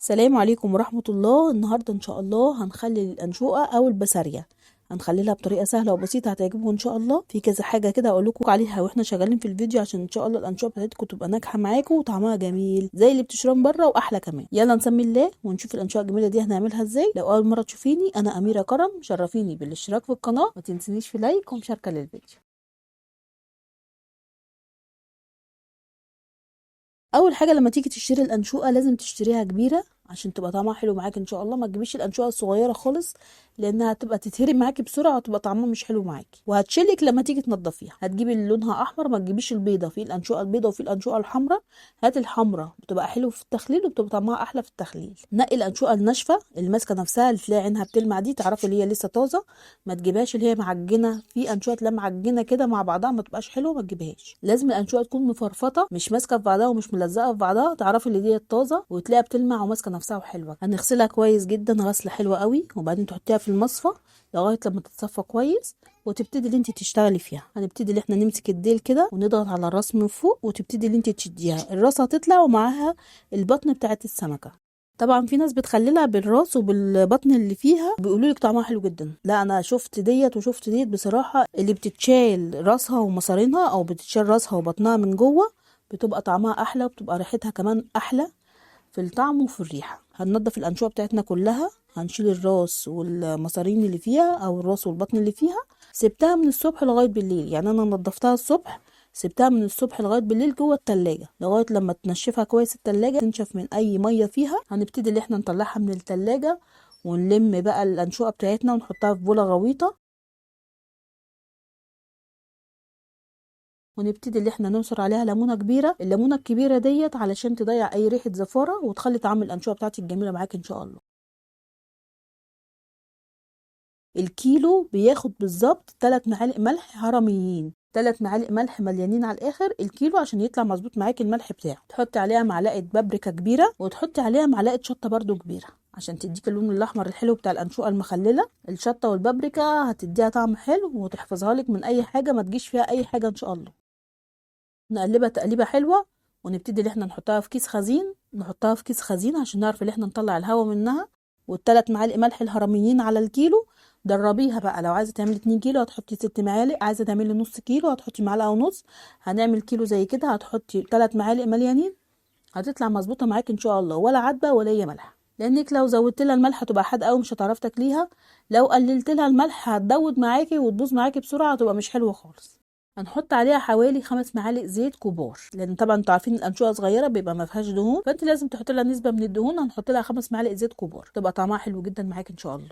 السلام عليكم ورحمة الله. النهاردة ان شاء الله هنخلي الانشوقة او البسارية، هنخليها بطريقة سهلة وبسيطة هتعجبكم ان شاء الله. في كذا حاجة كده اقول لكم عليها واحنا شغالين في الفيديو عشان ان شاء الله الانشوقة بتاعتكم تبقى ناجحة معاكم وطعمها جميل زي اللي بتشرب من بره واحلى كمان. يلا نسمي الله ونشوف الانشوقة الجميلة دي هنعملها ازاي. لو اول مرة تشوفيني انا اميرة كرم، شرفيني بالاشتراك في القناة، ما تنسينيش في لايك ومشاركة للفيديو. اول حاجه لما تيجي تشتري الانشوقه لازم تشتريها كبيره عشان تبقى طعمها حلو معاك ان شاء الله. ما تجيبيش الانشوقه الصغيره خالص لانها هتبقى تتهري معاكي بسرعه وتبقى طعمها مش حلو معاكي وهتشلك لما تيجي تنضفيها. هتجيبي اللي لونها احمر، ما تجيبيش البيضه. في الانشوقه البيضه وفي الانشوقه الحمراء، هات الحمراء بتبقى حلو في التخليل وبتبقى طعمها احلى في التخليل. نقي الانشوقه الناشفه اللي ماسكه نفسها اللي تلاقي عينها بتلمع دي، تعرفي اللي هي لسه طازه. ما تجيبهاش اللي هي معجنه. في انشوقه تلاقيها معجنه كده مع بعضها ما تبقاش حلوه، ما تجيبهاش. لازم الانشوقه تكون مفرفطه مش ماسكه في بعضها ومش ملزقه في بعضها، تعرفي اللي دي طازه وتلاقيها بتلمع وماسكه نفسها وحلوه. هنغسلها كويس جدا غسله حلوه قوي وبعدين تحطيها في المصفى لغايه لما تتصفى كويس وتبتدي اللي انت تشتغلي فيها. هنبتدي اللي احنا نمسك الديل كده ونضغط على الراس من فوق وتبتدي اللي انت تشديها. الراس هتطلع ومعاها البطن بتاعت السمكه. طبعا في ناس بتخللها بالراس وبالبطن اللي فيها بيقولوا لك طعمها حلو جدا. لا انا شفت ديت وشفت ديت بصراحه، اللي بتتشال راسها ومصارينها او بتتشال راسها وبطنها من جوه بتبقى طعمها احلى وبتبقى ريحتها كمان احلى في الطعم وفي الريحه. هننضف الانشوه بتاعتنا كلها، هنشيل الراس والمصارين اللي فيها او الراس والبطن اللي فيها. سبتها من الصبح لغايه بالليل، يعني انا نضفتها الصبح سبتها من الصبح لغايه بالليل جوه التلاجة لغايه لما تنشفها كويس. التلاجة تنشف من اي ميه فيها. هنبتدي اللي احنا نطلعها من التلاجة ونلم بقى الانشوه بتاعتنا ونحطها في بوله غويطه، ونبتدي اللي احنا ننصر عليها ليمونه كبيره. الليمونه الكبيره ديت علشان تضيع اي ريحه زفاره وتخلي طعم الانشوه بتاعتك جميله معاك ان شاء الله. الكيلو بياخد بالظبط 3 معالق ملح هرميين، 3 معالق ملح مليانين على الاخر الكيلو عشان يطلع مظبوط معاكي الملح بتاعه. تحطي عليها معلقه بابريكا كبيره وتحطي عليها معلقه شطه برده كبيره عشان تديك اللون الاحمر الحلو بتاع الانشوقه المخلله. الشطه والبابريكا هتديها طعم حلو وتحفظها لك من اي حاجه ما تجيش فيها اي حاجه ان شاء الله. نقلبها تقليبه حلوه ونبتدي ان احنا نحطها في كيس خزين. نحطها في كيس خزين عشان نعرف ان احنا نطلع الهواء منها. والثلاث معالق ملح الهرميين على الكيلو دربيها بقى. لو عايزه تعملي 2 كيلو هتحطي 6 معالق، عايزه تعملي نص كيلو هتحطي معلقه ونص. هنعمل كيلو زي كده هتحطي 3 معالق مليانين، هتطلع مظبوطه معاك ان شاء الله، ولا عدبه ولا هي ملح. لانك لو زودت لها الملح هتبقى حادقه قوي مش هتعرفي تاكليها. لو قللت لها الملح هتدود معاكي وتبوظ معاكي بسرعه هتبقى مش حلوه خالص. هنحط عليها حوالي 5 معالق زيت كبار، لان طبعا انتوا عارفين الانشوه صغيره بيبقى ما فيهاش دهون، فانت لازم تحط لها نسبه من الدهون. هنحط لها 5 معالق زيت كبار تبقى طعمها حلو جدا معاك ان شاء الله.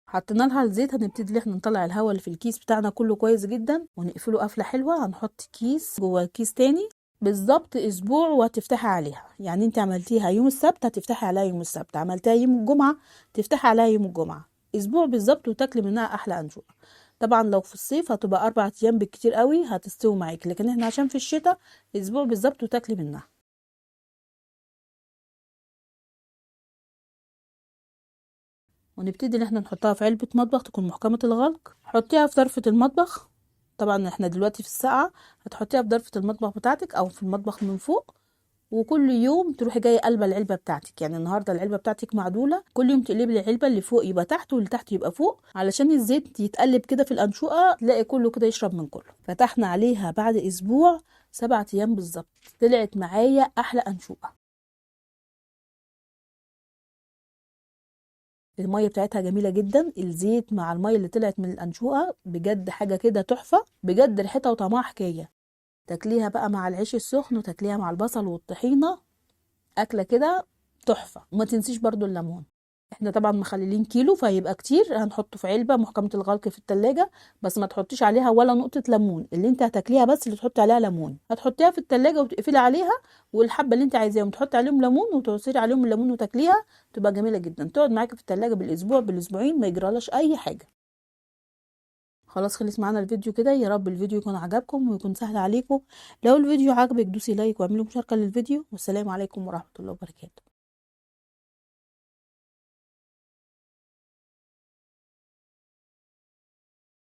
حطينا لها الزيت هنبتدي ان احنا نطلع الهواء اللي في الكيس بتاعنا كله كويس جدا ونقفله قفله حلوه. هنحط كيس جوه كيس تاني بالظبط اسبوع وهتفتحي عليها. يعني انت عملتيها يوم السبت هتفتحي عليها يوم السبت، عملتيها يوم الجمعه تفتحي عليها يوم الجمعه. اسبوع بالظبط وتاكلي منها احلى انشوه. طبعا لو في الصيف هتبقى 4 ايام بالكتير قوي هتستوي معاكي، لكن احنا عشان في الشتاء اسبوع بالظبط وتاكلي منها. ونبتدي ان احنا نحطها في علبة مطبخ تكون محكمة الغلق. حطيها في ظرفة المطبخ. طبعا احنا دلوقتي في الساقعة، هتحطيها في ظرفة المطبخ بتاعتك او في المطبخ من فوق. وكل يوم تروحي جايه قلبه العلبه بتاعتك. يعني النهارده العلبه بتاعتك معدوله، كل يوم تقلبي العلبه اللي فوق يبقى تحت واللي تحت يبقى فوق علشان الزيت يتقلب كده في الانشوقه تلاقي كله كده يشرب من كله. فتحنا عليها بعد اسبوع 7 ايام بالظبط طلعت معايا احلى انشوقه. الميه بتاعتها جميله جدا، الزيت مع الميه اللي طلعت من الانشوقه بجد حاجه كده تحفه بجد، ريحتها وطعمها حكايه. تاكليها بقى مع العيش السخن وتاكليها مع البصل والطحينه، اكله كده تحفه. وما تنسيش برضو الليمون. احنا طبعا مخللين كيلو فهيبقى كتير، هنحطه في علبه محكمه الغلق في التلاجة. بس ما تحطيش عليها ولا نقطه ليمون، اللي انت هتاكليها بس اللي تحطي عليها ليمون. هتحطيها في التلاجة وتقفلي عليها، والحبه اللي انت عايزاهم تحطي عليهم ليمون وتعصري عليهم الليمون وتاكليها تبقى جميله جدا. تقعد معاكي في التلاجة بالاسبوع بالاسبوعين ما يجرالهاش اي حاجه. خلاص خلص معانا الفيديو كده. يا رب الفيديو يكون عجبكم ويكون سهل عليكم. لو الفيديو عجبك دوسي لايك واعملوا مشاركه للفيديو، والسلام عليكم ورحمه الله وبركاته.